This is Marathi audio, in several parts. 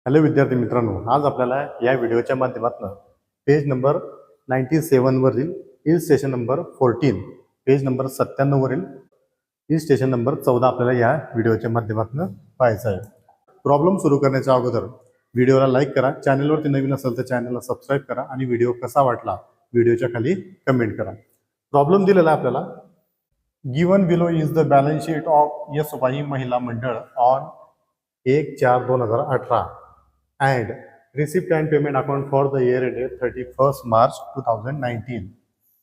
हॅलो विद्यार्थी मित्रांनो, आज आपल्याला या व्हिडिओच्या माध्यमातून पेज नंबर 97 वरील hill station number 14, page number 97 वरील हिल स्टेशन नंबर 14 आपल्याला या व्हिडिओच्या माध्यमातून पाहायचं आहे. प्रॉब्लेम सुरू करण्याच्या अगोदर व्हिडिओला लाईक करा, चॅनलवरती नवीन असेल तर चॅनलला सबस्क्राईब करा आणि व्हिडिओ कसा वाटला व्हिडिओच्या खाली कमेंट करा. प्रॉब्लेम दिलेला आहे आपल्याला. Given below is the balance sheet of Yashobai Mahila Mandal on 1/4/2018 and receipt and payment account for the year ended 31st March 2019.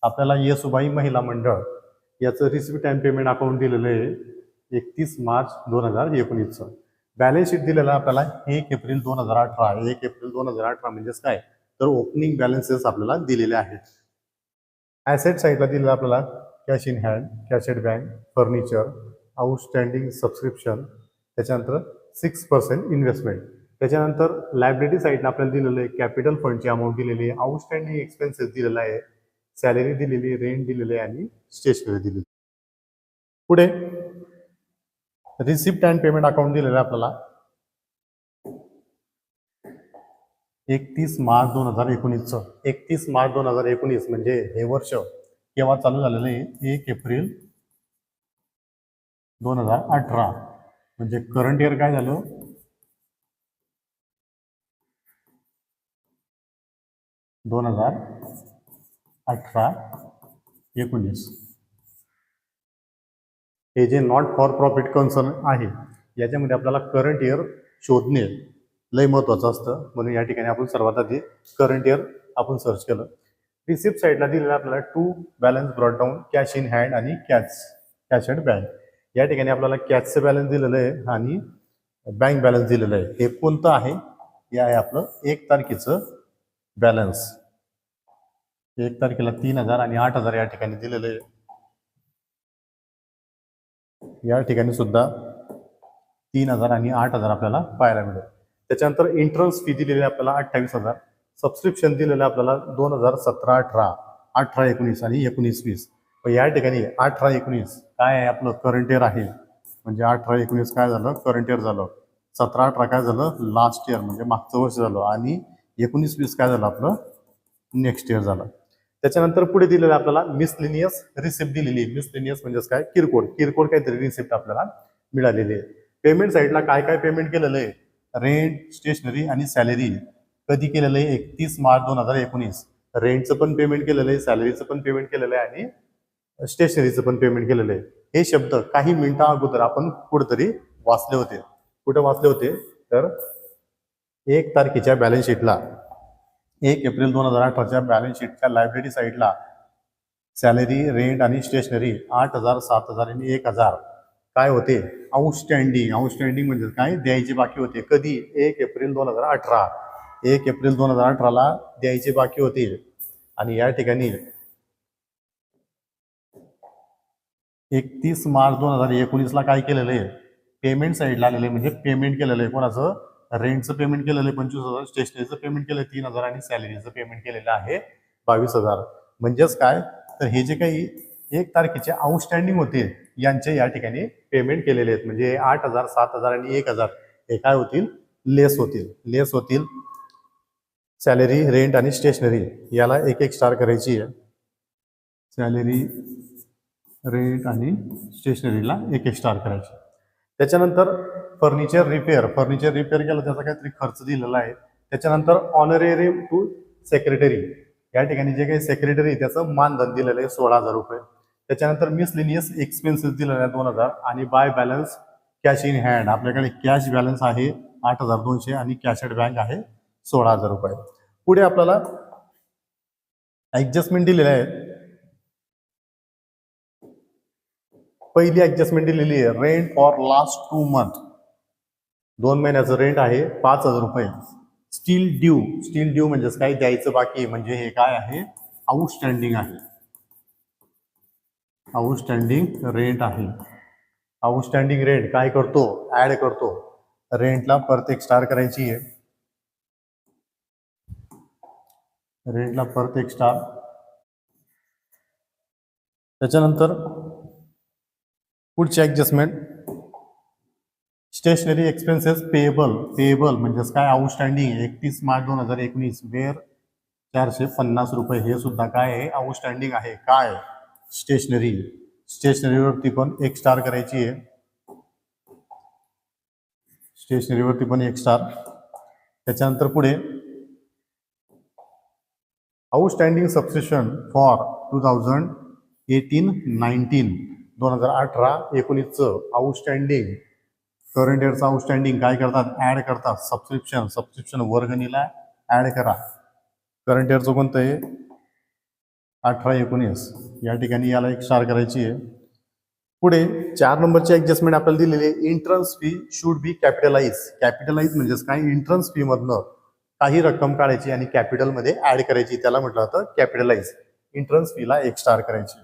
आपल्याला येसुबाई महिला मंडळ याचं रिसिप्ट अँड पेमेंट अकाउंट दिलेलं आहे 31 मार्च 2019. बॅलन्स शीट दिलेलं आहे आपल्याला 1 एप्रिल 2018. 1 एप्रिल 2018 म्हणजेच काय तर ओपनिंग बॅलन्सेस आपल्याला दिलेले आहेत. ॲसेट साईडला दिलेलं आपल्याला cash in hand, cash at bank, furniture, outstanding subscription, त्याच्यानंतर 6% इन्व्हेस्टमेंट. त्याच्यानंतर लायबिलिटी साईडला आपल्याला दिलेलं आहे कॅपिटल फंडची अमाऊंट दिलेली आहे, आउटस्टँडिंग एक्सपेन्सेस दिलेला आहे, सॅलरी दिलेली, रेंट दिलेले आहे आणि स्टेशनरी दिलेली. पुढे रिसिप्ट अँड पेमेंट अकाउंट दिलेलं आहे आपल्याला 31 मार्च 2019. 31 मार्च 2019 म्हणजे हे वर्ष केव्हा चालू झालेलं आहे 1 एप्रिल 2018. म्हणजे करंट इयर काय झालं 2018-19. हे जे नॉट फॉर प्रॉफिट कन्सर्न आहे याच्यामध्ये आपल्याला करंट इयर शोधणे लय महत्वाचं असतं, म्हणून या ठिकाणी आपण सर्वात आधी करंट इयर आपण सर्च केलं. रिसिप्ट साईडला दिलेलं आपल्याला 2 balance brought down, cash in hand आणि कॅश ॲट बँक. या ठिकाणी आपल्याला कॅशचं बॅलन्स दिलेलं आहे आणि बँक बॅलन्स दिलेलं आहे. हे कोणतं आहे? हे आहे आपलं 1 तारखेचं बॅलन्स. 1 तारखेला 3,000 आणि 8,000 या ठिकाणी दिलेलं आहे. या ठिकाणी सुद्धा 3,000 आणि 8,000 आपल्याला पाहायला मिळेल. त्याच्यानंतर एंट्रन्स फी दिलेली आहे आपल्याला 28,000. सबस्क्रिप्शन दिलेलं आहे आपल्याला 2017-18, 18-19 आणि 19-20. या ठिकाणी 18-19 काय आहे आपलं करंट इयर आहे, म्हणजे 18-19 काय झालं करंट इयर झालं, 17-18 काय झालं लास्ट इयर म्हणजे मागचं वर्ष झालं आणि 19-20 काय झालं आपलं नेक्स्ट इयर झालं. त्याच्यानंतर पुढे दिलेलं आपल्याला मिसलिनियस रिसिप्ट दिलेली आहे. मिसलिनियस म्हणजेच काय किरकोळ काहीतरी रिसिप्ट आपल्याला मिळालेली आहे. पेमेंट साईडला काय काय पेमेंट केलेलं आहे, रेंट, स्टेशनरी आणि सॅलरी कधी केलेलं आहे 31 मार्च 2019. रेंटचं पण पेमेंट केलेलं आहे, सॅलरीचं पण पेमेंट केलेलं आहे आणि स्टेशनरीचं पण पेमेंट केलेलं आहे. हे शब्द काही मिनिटा अगोदर आपण कुठेतरी वाचले होते. कुठे वाचले होते तर 1 तारखेच्या बॅलन्स शीटला 1 एप्रिल 2018च्या बॅलन्स शीटच्या लायब्ररी साईडला सॅलरी, रेंट आणि स्टेशनरी 8,000, 7,000 आणि 1,000 काय होते आउटस्टँडिंग म्हणजे काय द्यायचे बाकी होते. कधी 1 एप्रिल 2018. 1 एप्रिल 2018ला द्यायचे बाकी होते आणि या ठिकाणी 31 मार्च 2019ला काय केलेलं आहे पेमेंट साईडला आलेलं आहे, म्हणजे पेमेंट केलेलं आहे. कोणाचं? रेंटचं पेमेंट केलेलं आहे 25,000, स्टेशनरीचं पेमेंट केलं 3,000 आणि सॅलरीचं पेमेंट केलेलं आहे 22,000. म्हणजेच काय तर हे जे काही 1 तारखेचे आउटस्टँडिंग होते यांचे या ठिकाणी पेमेंट केलेले आहेत. म्हणजे 8,000, 7,000 आणि 1,000 हे काय होतील लेस होतील. सॅलरी, रेंट आणि स्टेशनरी याला 1-1 स्टार करायची आहे. सॅलरी, रेंट आणि स्टेशनरीला 1-1 स्टार करायचे. त्याच्यानंतर फर्निचर रिपेअर केलं त्याचा काहीतरी खर्च दिलेला आहे. त्याच्यानंतर ऑनरेरियम टू सेक्रेटरी या ठिकाणी जे काही सेक्रेटरी त्याचं मानधन दिलेलं आहे 16,000 रुपये. त्याच्यानंतर मिसलिनियस एक्सपेन्सेस दिलेला आहे 2,000 आणि by balance cash in hand आपल्याकडे कॅश बॅलन्स आहे 8,200 आणि कॅश ॲट बँक आहे 16,000 रुपये. पुढे आपल्याला ऍडजस्टमेंट दिलेले आहे. पहिली ऍडजस्टमेंट दिलेली आहे रेंट फॉर लास्ट 2 मंथ. 2 महिन्याचं रेंट आहे 5,000 रुपये. स्टील ड्यू म्हणजेच काय द्यायचं बाकी, म्हणजे हे काय आहे आउटस्टँडिंग आहे. आउटस्टँडिंग रेंट आहे. आउटस्टँडिंग रेंट काय करतो ऍड करतो. रेंटला परत 1 स्टार करायची आहे. रेंटला परत 1 स्टार. त्याच्यानंतर पुढची ऍडजस्टमेंट स्टेशनरी एक्सपेन्सेस पेएबल म्हणजेच काय आउटस्टँडिंग 31 मार्च 2019 वेअर 450 रुपये हे सुद्धा काय आहे आउटस्टँडिंग आहे. काय स्टेशनरीवरती पण एक स्टार करायची आहे. स्टेशनरीवरती पण एक स्टार. त्याच्यानंतर पुढे आउटस्टँडिंग सबस्क्रिप्शन फॉर 2018-19 2018-19चं आउटस्टँडिंग करंट इयरचं आउटस्टँडिंग काय करतात ऍड करतात. सबस्क्रिप्शन वर्गणीला ऍड करा. करंट इयरचं कोणतं आहे 18-19 या ठिकाणी याला एक स्टार करायची आहे. पुढे 4 नंबरची ऍडजस्टमेंट आपल्याला दिलेली आहे. Entrance fee should be capitalise म्हणजेच काय एंट्रन्स फी मधनं काही रक्कम काढायची आणि कॅपिटलमध्ये ऍड करायची त्याला म्हटलं जातं कॅपिटलाइज. एंट्रन्स फीला एक स्टार करायची.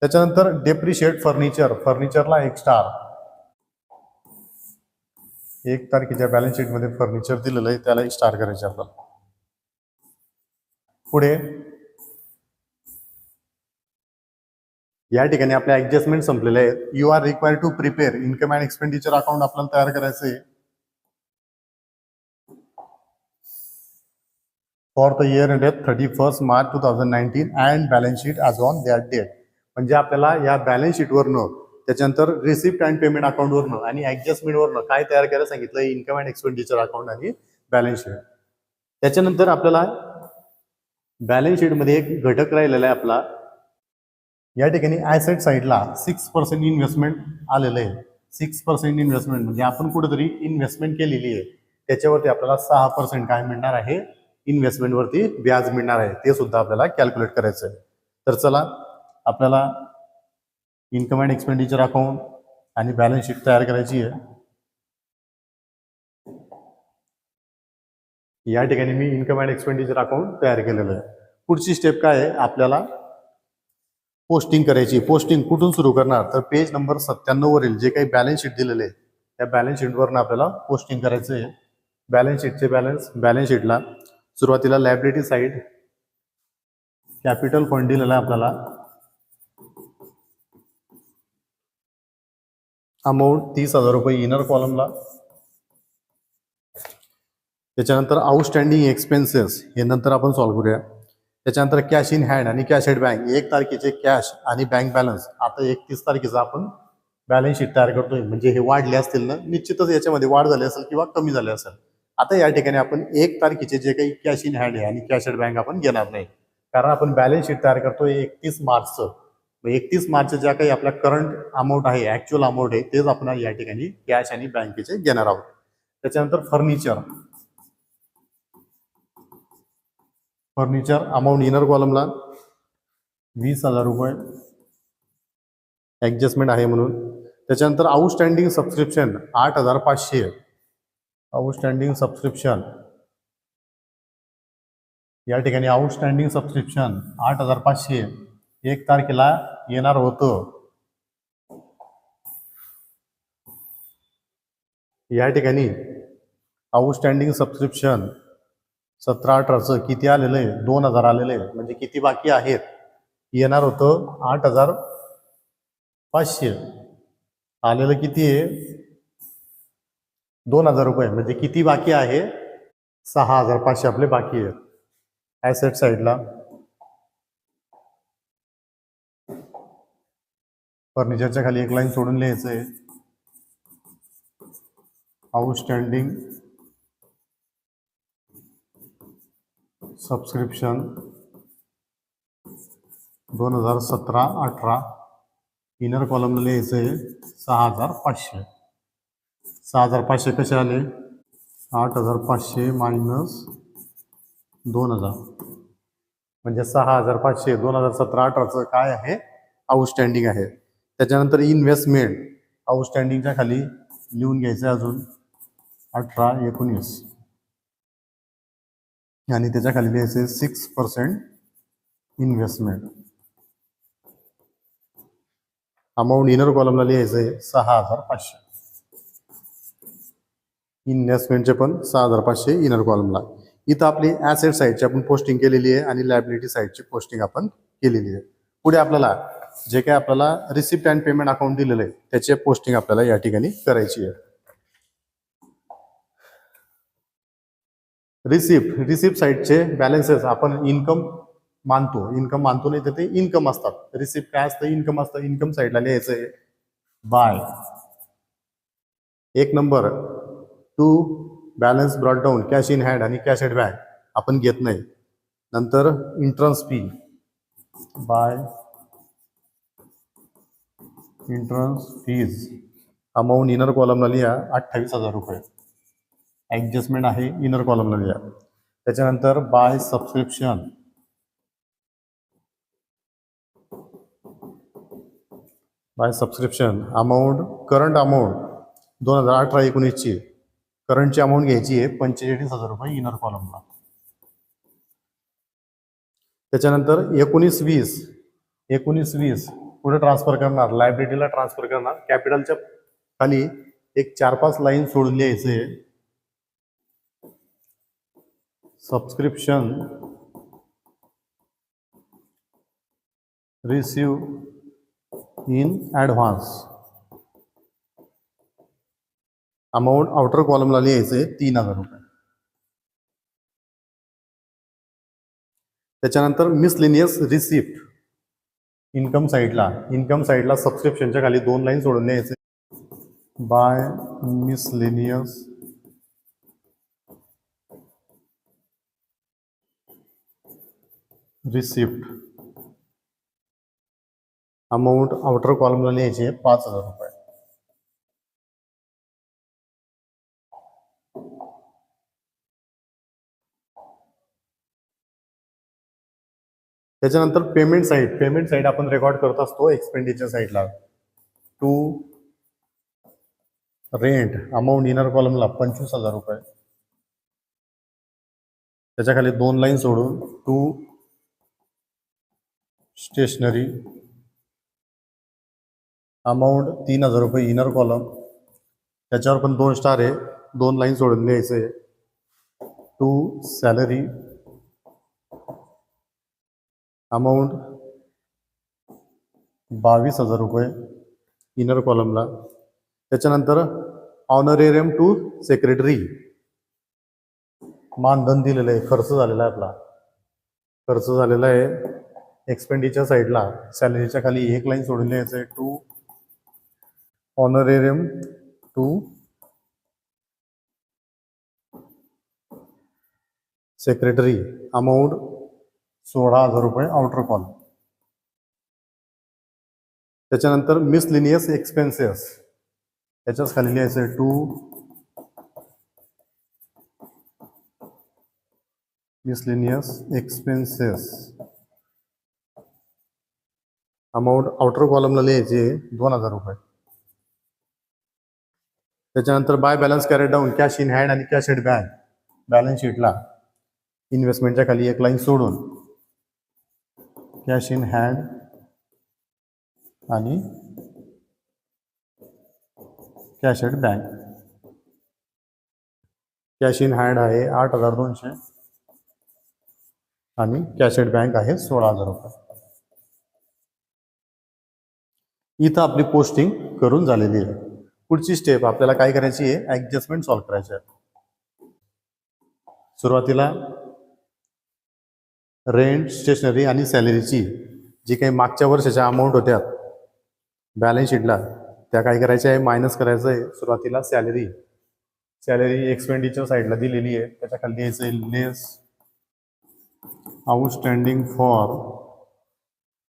त्याच्यानंतर डेप्रिशिएट फर्निचरला एक स्टार. 1 तारखेच्या बॅलन्स शीट मध्ये फर्निचर दिलेलं आहे त्याला एक स्टार करायचे आपल्याला. पुढे या ठिकाणी आपल्या ऍडजस्टमेंट संपलेले आहेत. You are required to prepare income and expenditure account आपल्याला तयार करायचं आहे for the year ended 31 March 2019 and balance sheet as on that date. म्हणजे आपल्याला या बॅलन्स शीटवरनं त्याच्यानंतर रिसिप्ट अँड पेमेंट अकाउंटवरनं आणि ऍडजस्टमेंटवरनं काय तयार करायला सांगितलं इन्कम अँड एक्सपेंडिचर अकाउंट आणि बॅलन्स शीट. त्याच्यानंतर आपल्याला बॅलन्स शीटमध्ये एक घटक राहिलेला आहे आपला. या ठिकाणी ॲसेट साईडला 6% इन्व्हेस्टमेंट आलेलं आहे. 6% इन्व्हेस्टमेंट म्हणजे आपण कुठेतरी इन्व्हेस्टमेंट केलेली आहे त्याच्यावरती आपल्याला 6% काय मिळणार आहे इन्व्हेस्टमेंटवरती व्याज मिळणार आहे. ते सुद्धा आपल्याला कॅल्क्युलेट करायचं आहे. तर चला आपल्याला इन्कम अँड एक्सपेंडिचर अकाउंट आणि बॅलन्स शीट तयार करायची आहे. या ठिकाणी मी इन्कम अँड एक्सपेंडिचर अकाउंट तयार केलेलं आहे. पुढची स्टेप काय आहे आपल्याला पोस्टिंग करायची. पोस्टिंग कुठून सुरू करणार तर पेज नंबर 97 वरील जे काही बॅलन्स शीट दिलेले आहे त्या बॅलन्स शीटवरून आपल्याला पोस्टिंग करायचं आहे. बॅलन्स शीटचे बॅलन्स शीटला सुरुवातीला लायबिलिटी साईड कॅपिटल फंड दिलेला आहे आपल्याला. अमाऊंट 30,000 रुपये इनर कॉलमला. त्याच्यानंतर आउटस्टँडिंग एक्सपेन्सेस हे नंतर आपण सॉल्व्ह करूया. त्याच्यानंतर कॅश इन हँड आणि कॅश एट बँक 1 तारखेचे कॅश आणि बँक बॅलन्स. आता 31 तारखेचा आपण बॅलन्स शीट तयार करतोय म्हणजे हे वाढले असतील ना निश्चितच याच्यामध्ये वाढ झाली असेल किंवा कमी झाले असेल. आता या ठिकाणी आपण 1 तारखेचे जे काही कॅश इन हँड आहे आणि कॅश एट बँक आपण घेणार नाही कारण आपण बॅलन्स शीट तयार करतोय 31 मार्चचं. 31 मार्च ज्या काही आपल्या करंट अमाऊंट आहे ऍक्च्युअल अमाऊंट आहे तेच आपण या ठिकाणी कॅश आणि बँकेचे घेणार आहोत. त्याच्यानंतर फर्निचर अमाऊंट इनर कॉलमला 20,000 रुपये ऍडजस्टमेंट आहे म्हणून. त्याच्यानंतर आउटस्टँडिंग सबस्क्रिप्शन 8,500. आउटस्टँडिंग सबस्क्रिप्शन या ठिकाणी आउटस्टँडिंग सबस्क्रिप्शन 8,500 1 तारखेला येणार होतं. या ठिकाणी आउटस्टँडिंग सबस्क्रिप्शन 17-18चं किती आलेलं आहे 2,000 आलेलं आहे म्हणजे किती बाकी आहेत येणार होतं 8,500 आलेलं किती आहे 2,000 रुपये म्हणजे किती बाकी आहे 6,500 आपले बाकी आहेत. ॲसेट साईडला फर्निचरच्या खाली एक लाईन सोडून लिहायचं आहे आउटस्टँडिंग सबस्क्रिप्शन 2017-18 इनर कॉलमला लिहायचं आहे 6,500. 6,500 कसे आले 8,500 मायनस 2,000 म्हणजे 6,500 2017-18चं काय आहे आउटस्टँडिंग आहे. त्याच्यानंतर इन्व्हेस्टमेंट आउटस्टँडिंगच्या खाली लिहून घ्यायचं अजून 18-19 आणि त्याच्या खाली लिहायचे 6% इन्व्हेस्टमेंट. अमाऊंट इनर कॉलमला लिहायचं आहे 6,500. इन्व्हेस्टमेंटचे पण 6,500 इनर कॉलमला. इथं आपली ॲसेट साईडची आपण पोस्टिंग केलेली आहे आणि लायबिलिटी साईडची पोस्टिंग आपण केलेली आहे. पुढे आपल्याला जे काय आपल्याला रिसिप्ट अँड पेमेंट अकाउंट दिलेलं आहे त्याची पोस्टिंग आपल्याला या ठिकाणी करायची आहे. रिसिप्ट साईडचे बॅलन्सेस आपण इन्कम मानतो नाही तर ते इन्कम असतात. रिसिप्ट काय असतं, इन्कम असतं. इन्कम साईडला लिहायचं आहे by 1 number to balance brought down cash in hand आणि कॅश एट बँक आपण घेत नाही. नंतर interest fee by interest fees amount inner कॉलमला लिहा 28,000 रुपये. ॲडजस्टमेंट आहे इनर कॉलमला लिहा. त्याच्यानंतर by subscription amount current amount 2018-19ची करंटची अमाऊंट घ्यायची आहे 45,000 रुपये इनर कॉलमला. त्याच्यानंतर 19-20 पुढे ट्रान्सफर करणार, लायबिलिटीला ट्रान्सफर करणार. कॅपिटलच्या खाली एक 4-5 लाईन सोडून लिहायचे subscription receive in advance amount outer कॉलमला लिहायचे 3,000 रुपये. त्याच्यानंतर मिसलेनियस रिसिप्ट इन्कम साईडला सबस्क्रिप्शनच्या खाली 2 लाईन सोडून लिहायचे by miscellaneous receipt amount outer कॉलमला लिहायचे 5,000 रुपये. त्याच्यानंतर पेमेंट साईड आपण रेकॉर्ड करत असतो एक्सपेंडिचर साईडला. टू रेंट अमाऊंट इनर कॉलमला 25,000 रुपये. त्याच्या खाली 2 लाईन सोडून टू स्टेशनरी अमाऊंट 3,000 रुपये इनर कॉलम. त्याच्यावर पण 2 स्टार आहे, 2 लाईन सोडून लिहायचे टू सॅलरी अमाऊंट 22,000 रुपये इनर कॉलमला. त्याच्यानंतर ऑनरेरियम टू सेक्रेटरी मानधन दिलेलं आहे, खर्च झालेला आहे आपला, खर्च झालेला आहे. एक्सपेंडिचर साईडला सॅलरीच्या खाली 1 लाईन सोडून लिहायचं आहे to honorarium to secretary amount 16,000 रुपये आउटर कॉलम. त्याच्यानंतर मिसलिनियस एक्सपेन्सेस त्याच्याच खाली लिहायचं आहे to miscellaneous expenses amount outer कॉलमला लिहायचे 2,000 रुपये. त्याच्यानंतर by balance carried down cash in hand आणि कॅश एट बँक बॅलन्स शीटला इन्व्हेस्टमेंटच्या खाली 1 लाईन सोडून कॅश इन हँड आणि cash at bank. Cash in hand आहे 8,200 आणि कॅश एट बँक आहे 16,000 रुपये. इथं आपली पोस्टिंग करून झालेली आहे. पुढची स्टेप आपल्याला काय करायची आहे, ॲडजस्टमेंट सॉल्व्ह करायची आहे. सुरुवातीला रेंट, स्टेशनरी आणि सॅलरीची जी काही मागच्या वर्षाच्या अमाऊंट होत्या बॅलन्स शीटला त्या काय करायच्या आहे, मायनस करायचं आहे. सुरुवातीला सॅलरी एक्सपेंडिचर साईडला दिलेली आहे, त्याच्या खाली द्यायचं आहे लेस आउटस्टँडिंग फॉर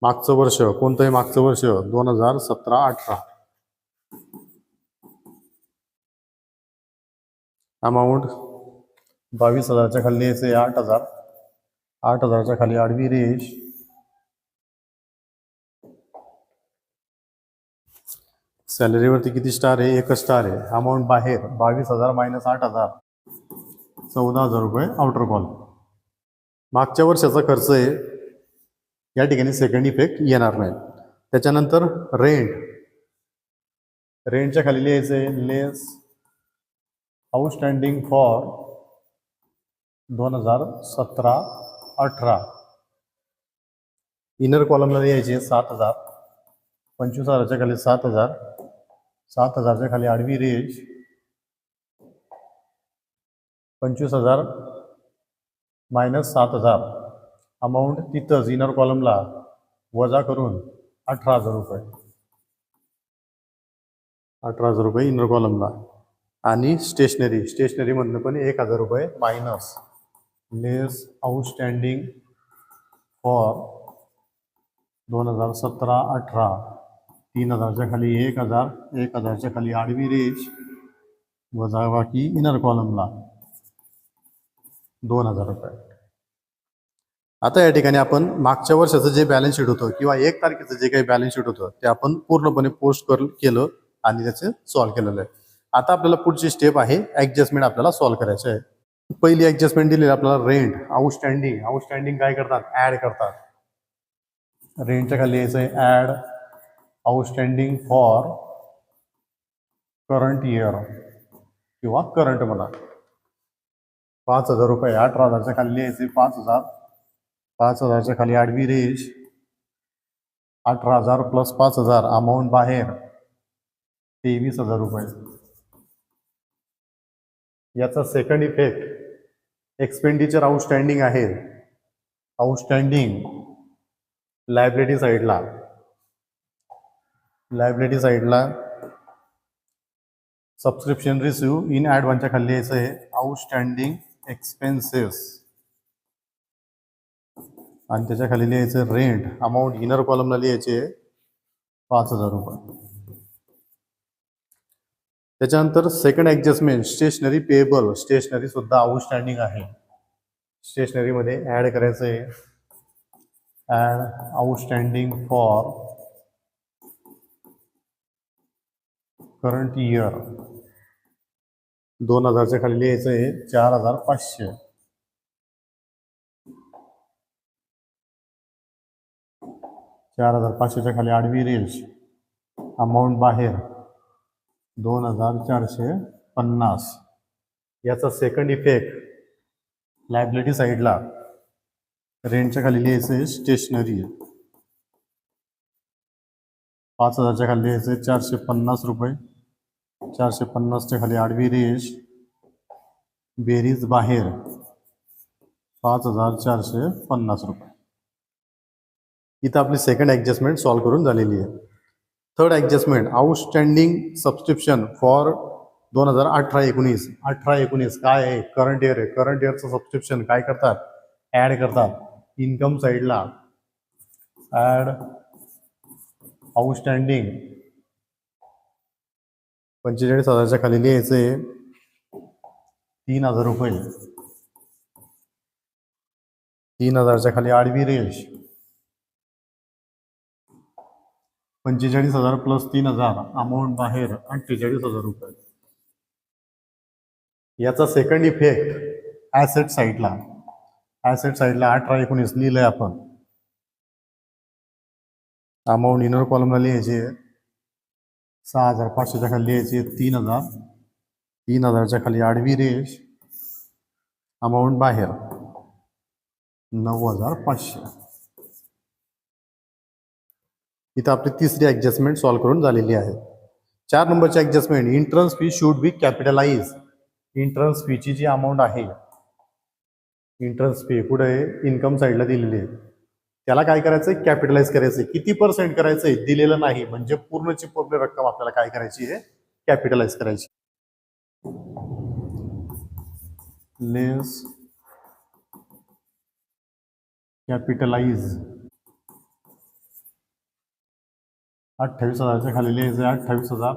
मागचं वर्ष. कोणतंही मागचं वर्ष 2017-18 अमाऊंट 22,000च्या खाली द्यायचं आहे 8,000. 8,000च्या खाली आडवी रेष सॅलरीवरती किती स्टार आहे, 1 स्टार आहे. अमाऊंट बाहेर 22,000 मायनस 8,000 14,000 रुपये आउटर कॉल. मागच्या वर्षाचा खर्च आहे, या ठिकाणी सेकंड इफेक्ट येणार नाही. त्याच्यानंतर रेंटच्या खाली लिहायचं आहे लेस आउटस्टँडिंग फॉर 2017-18 इनर कॉलमला लिहायचे 7,000 25,000च्या खाली 7,000, 7,000च्या खाली आडवी रेष, 25,000 मायनस 7,000, अमाऊंट तिथंच इनर कॉलमला वजा करून 18,000 रुपये, 18,000 रुपये इनर कॉलमला. आणि स्टेशनरीमधनं पण 1,000 रुपये मायनस, लेस आउटस्टँडिंग फॉर 2017-18, 3,000च्या खाली 1,000, 1,000च्या खाली आडवी रेष, वजा बाकी इनर कॉलमला 2,000 रुपये. आता या ठिकाणी आपण मागच्या वर्षाचं जे बॅलन्स शीट होतं किंवा 1 तारखेचं जे काही बॅलन्स शीट होतं ते आपण पूर्णपणे पोस्ट केलं आणि त्याचं सॉल्व्ह केलेलं आहे. आता आपल्याला पुढची स्टेप आहे ॲडजस्टमेंट आपल्याला सॉल्व्ह करायचं आहे. पहिली ॲडजस्टमेंट दिलेली आपल्याला रेंट आउटस्टँडिंग काय करतात, ॲड करतात. रेंटच्या खाली यायचं आहे add outstanding for current year किंवा करंट म्हणा, 5,000 रुपये. 18,000च्या खाली यायचे 5,000, 5,000च्या खाली आडवी रेष, 18,000 प्लस 5,000, अमाऊंट बाहेर 23,000 रुपये. याचा सेकंड इफेक्ट एक्सपेंडिचर आउटस्टँडिंग आहे, आउटस्टँडिंग लायबिलिटी साईडला सबस्क्रिप्शन रिसिव्ह इन ॲडव्हान्सच्या खाली यायचं आहे आउटस्टँडिंग एक्सपेन्सेस आणि त्याच्या खाली लिहायचं रेंट, अमाऊंट इनर कॉलमला लिहायचे 5,000 रुपये. त्याच्यानंतर second adjustment stationery payable, stationery सुद्धा आउटस्टँडिंग आहे. स्टेशनरीमध्ये ॲड करायचं आहे add outstanding for current year, 2,000च्या खाली लिहायचं आहे 4,500, 4,500च्या खाली आडवी रेष, अमाऊंट बाहेर 2,450. याचा सेकंड इफेक्ट लायबिलिटी साईडला रेंटच्या खाली लिहायचं आहे स्टेशनरी, 5,000च्या खाली लिहायचं आहे 450 रुपये, 450च्या खाली आडवी रेष, बेरीज बाहेर 5,450 रुपये. इथं आपली सेकंड ॲडजस्टमेंट सॉल्व्ह करून झालेली आहे. Third adjustment outstanding subscription for 2018-19 काय आहे, करंट इयर आहे. करंट इयरचं सबस्क्रिप्शन काय करतात, ॲड करतात. इन्कम साईडला ॲड आउटस्टँडिंग 45,000च्या खाली लिहायचं आहे 3,000 रुपये, 3,000च्या खाली आडवी रेष, 45,000 प्लस 3,000, अमाऊंट बाहेर 48,000 रुपये. याचा सेकंड इफेक्ट ॲसेट साईडला 18-19 लिहिलंय आपण. अमाऊंट इनर कॉलमला लिहायची 6,500च्या खाली लिहायची 3,000, 3,000च्या खाली आडवी रेष, अमाऊंट बाहेर 9,500. इथं आपली तिसरी ॲडजस्टमेंट सॉल्व्ह करून झालेली आहे. 4 नंबरची adjustment entrance fee should be capitalize. Entrance फीची जी अमाऊंट आहे, इंटरन्स फी पुढे इन्कम साईडला दिलेली आहे, त्याला काय करायचं, कॅपिटलाइज करायचं. किती % करायचंय दिलेलं नाही, म्हणजे पूर्णची पूर्ण रक्कम आपल्याला काय करायची आहे, कॅपिटलाइज करायची. लेस कॅपिटलाइज 28,000च्या खाली लिहायचं 28,000,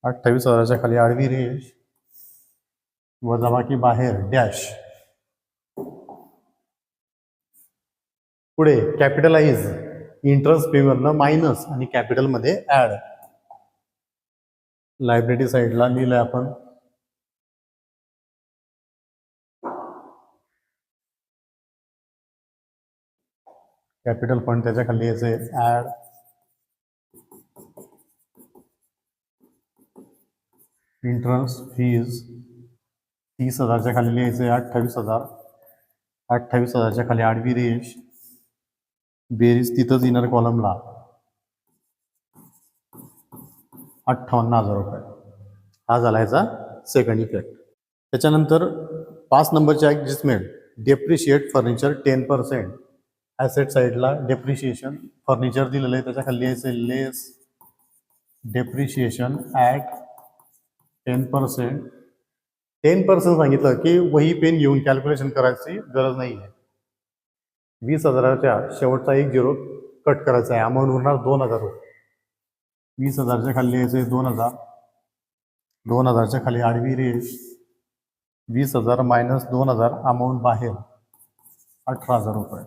28,000च्या खाली आडवी रेष, वजाबाकी बाहेर डॅश, पुढे कॅपिटलाइज इंटरेस्ट पेमधनं मायनस आणि कॅपिटलमध्ये ॲड. लायबिलिटी साईडला लिहिलंय आपण कॅपिटल फंड, त्याच्या खाली यायचे ॲड इंटरेस्ट फीज, 30,000च्या खाली लिहायचे 28,000, 28,000च्या खाली आडवी रेष, बेरीज तिथंच इनर कॉलमला 58,000 रुपये. हा झाला याचा सेकंड इफेक्ट. त्याच्यानंतर 5 नंबरची ॲडजस्टमेंट, डेप्रिशिएट फर्निचर 10%. ॲसेट साईडला डेप्रिशिएशन फर्निचर दिलेलं आहे, त्याच्या खाली यायचं लेस डेप्रिशिएशन ॲट 10%. 10% सांगितलं की वही पेन घेऊन कॅल्क्युलेशन करायची गरज नाही आहे. 20,000च्या शेवटचा 1 0 कट करायचा आहे. अमाऊंट होणार 2,000 रुपये. 20,000च्या खाली यायचे 2,000. 2,000च्या खाली आडवी रेष, 20,000 मायनस 2,000, अमाऊंट बाहेर 18,000 रुपये.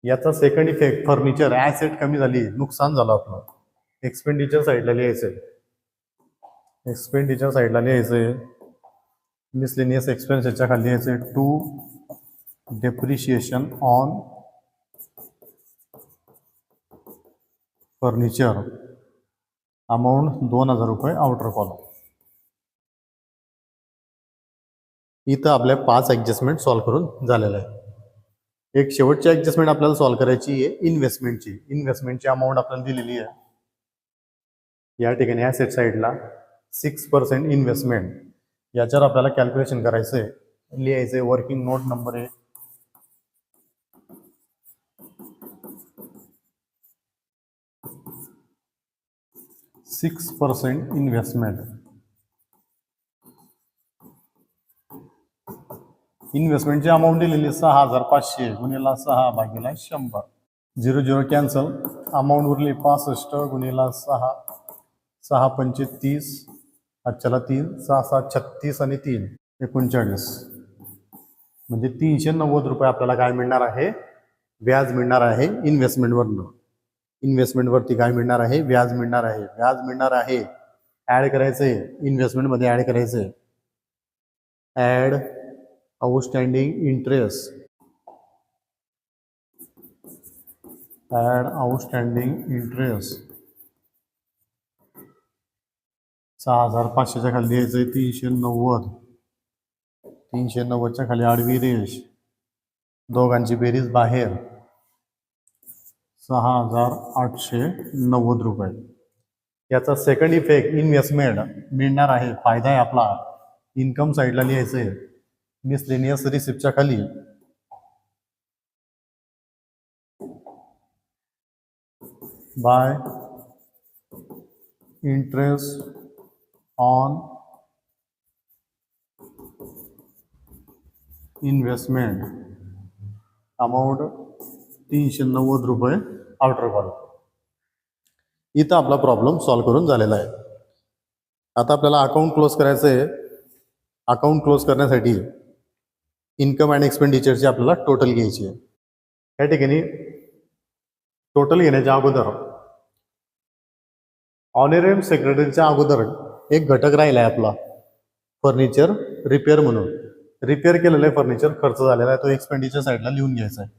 याचा सेकंड इफेक्ट, फर्निचर ॲसेट कमी झाली, नुकसान झालं आपलं. एक्सपेंडिचर साईडला लिहायचं आहे. एक्सपेंडिचर साईडला लिहायचं आहे. मिसलेनियस एक्सपेन्सेसच्या खाली यायचे to depreciation on furniture, amount 2,000 रुपये, आउटर कॉलम. इथं आपल्या 5 ॲडजस्टमेंट सॉल्व्ह करून झालेलं आहे. एक शेवटची ॲडजस्टमेंट आपल्याला सॉल्व्ह करायची आहे इन्व्हेस्टमेंटची. इन्व्हेस्टमेंटची अमाऊंट आपल्याला दिलेली आहे या ठिकाणी ॲसेट साईडला 6% इन्व्हेस्टमेंट. याच्यावर आपल्याला कॅल्क्युलेशन करायचं आहे. लिहायचं आहे वर्किंग नोट नंबर 1. %6 इन्व्हेस्टमेंट. इन्व्हेस्टमेंटची अमाऊंट दिलेली 6,500 गुणिला 6 भागिले 100. 0 0 कॅन्सल. अमाऊंट उरली 65 गुणिला 6, 6 पंचे 30, आजच्याला 3, 6 6 36 आणि 3 39. म्हणजे 390 रुपये आपल्याला काय मिळणार आहे, व्याज मिळणार आहे इन्व्हेस्टमेंटवरनं. इन्व्हेस्टमेंटवरती काय मिळणार आहे, व्याज मिळणार आहे. व्याज मिळणार आहे. ॲड करायचं आहे, इन्व्हेस्टमेंटमध्ये ॲड करायचं आहे. Add outstanding interest, add outstanding interest. 6,500च्या खाली द्यायचं आहे 390. 390च्या खाली आडवी रेष, दोघांची बेरीज बाहेर 6,890 रुपये. याचा सेकंड इफेक्ट, इन्व्हेस्टमेंट मिळणार आहे, फायदा आहे आपला. इन्कम साईडला लिहायचं आहे. मिसलेनियस रिसिप्टच्या खाली bye interest on investment, amount 390 रुपये, आउटर कॉलम. इथं आपला प्रॉब्लेम सॉल्व्ह करून झालेला आहे. आता आपल्याला अकाउंट क्लोज करायचं आहे. अकाउंट क्लोज करण्यासाठी इन्कम अँड एक्सपेंडिचरची आपल्याला टोटल घ्यायची आहे. या ठिकाणी टोटल घेण्याच्या अगोदर ऑनरेरियम सेक्रेटरीच्या अगोदर एक घटक राहिला आहे आपला, फर्निचर रिपेअर म्हणून. रिपेअर केलेलं आहे फर्निचर, खर्च झालेला आहे, तो एक्सपेंडिचर साईडला लिहून घ्यायचा आहे.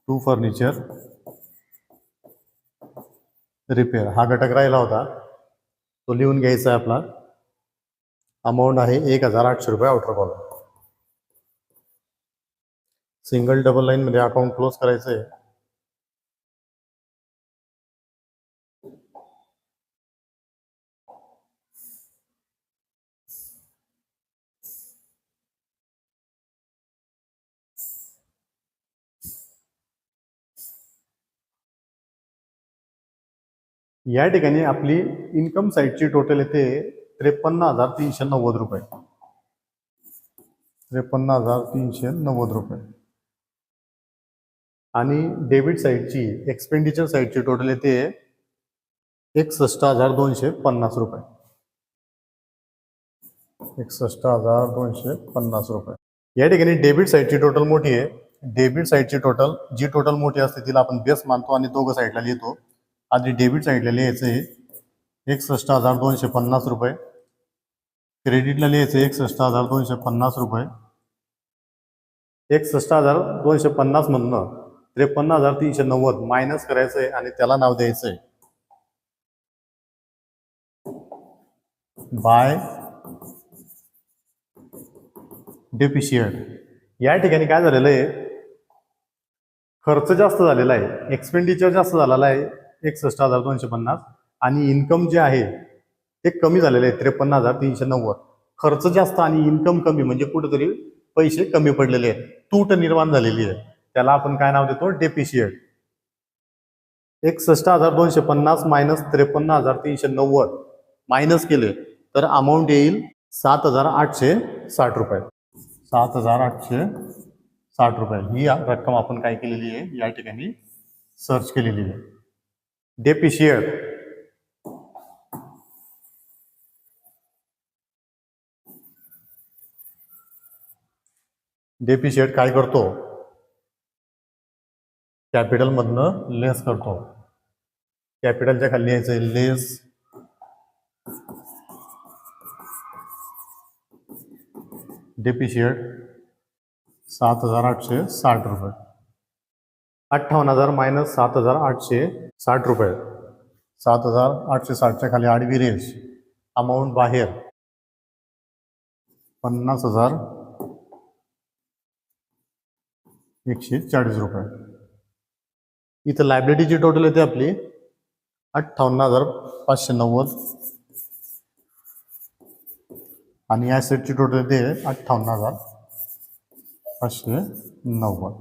टू फर्निचर रिपेअर हा घटक राहिला होता, तो लिहून घ्यायचा आहे आपला. अमाऊंट आहे 1,800 रुपये, outer column. Single double line मध्ये अकाउंट क्लोज करायचं आहे. या ठिकाणी आपली इन्कम साईडची टोटल येते 53,390 रुपये. 53,390 रुपये. आणि डेबिट साईडची, एक्सपेंडिचर साईडची टोटल येते 61,250 रुपये. 61,250 रुपये. या ठिकाणी डेबिट साईडची टोटल मोठी आहे. डेबिट साईडची टोटल, जी टोटल मोठी असते तिला आपण बेस मानतो आणि दोघं साईडला लिहितो. आधी डेबिट साईडला लिहायचं आहे 61,250 रुपये. क्रेडिटला लिहायचं 61,250 रुपये. 61,250 मधनं 53,390 मायनस करायचं आहे आणि त्याला नाव द्यायचं आहे बाय डेप्रिशिएट. या ठिकाणी काय झालेलं आहे, खर्च जास्त झालेला आहे, एक्सपेंडिचर जास्त झालेला आहे 61,250 आणि इन्कम जे आहे ते कमी झालेलं आहे 53,390. खर्च जास्त आणि इन्कम कमी म्हणजे कुठेतरी पैसे कमी पडलेले आहेत, तूट निर्माण झालेली आहे. त्याला आपण काय नाव देतो, डेपिशिएट. 61,250 मायनस 53,390 मायनस केले तर अमाऊंट येईल 7,860 रुपये. 7,860 रुपये ही रक्कम आपण काय केलेली आहे, या ठिकाणी सर्च केलेली आहे. डेपिशिएट डेपिशिएट काय करतो, कॅपिटल मधनं लेस करतो. कॅपिटलच्या खाली यायचं लेस डेपिशिएट 7,860 रुपये. 58,000 मायनस 7,860 रुपये. 7,860च्या खाली आडवी रेष, अमाऊंट बाहेर 50,140 रुपये. इथं लायबिलिटीची टोटल येते आपली 58,590 आणि ॲसेटची टोटल येते 58,590.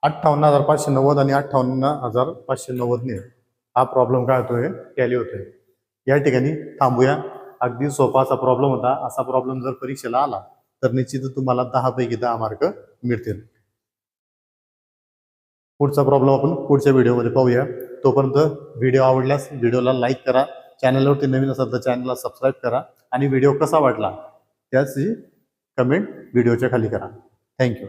58,590 आणि 58,590ने हा प्रॉब्लेम काय होतोय, टॅली होतोय. या ठिकाणी थांबूया. अगदी सोपा असा प्रॉब्लेम होता. असा प्रॉब्लेम जर परीक्षेला आला तर निश्चितच तुम्हाला 10 पैकी 10 मार्क मिळतील. पुढचा प्रॉब्लेम आपण पुढच्या व्हिडिओमध्ये पाहूया. तोपर्यंत व्हिडिओ आवडल्यास व्हिडिओला लाईक करा, चॅनलवरती नवीन असाल तर चॅनलला सबस्क्राईब करा आणि व्हिडिओ कसा वाटला त्याची कमेंट व्हिडिओच्या खाली करा. थँक्यू.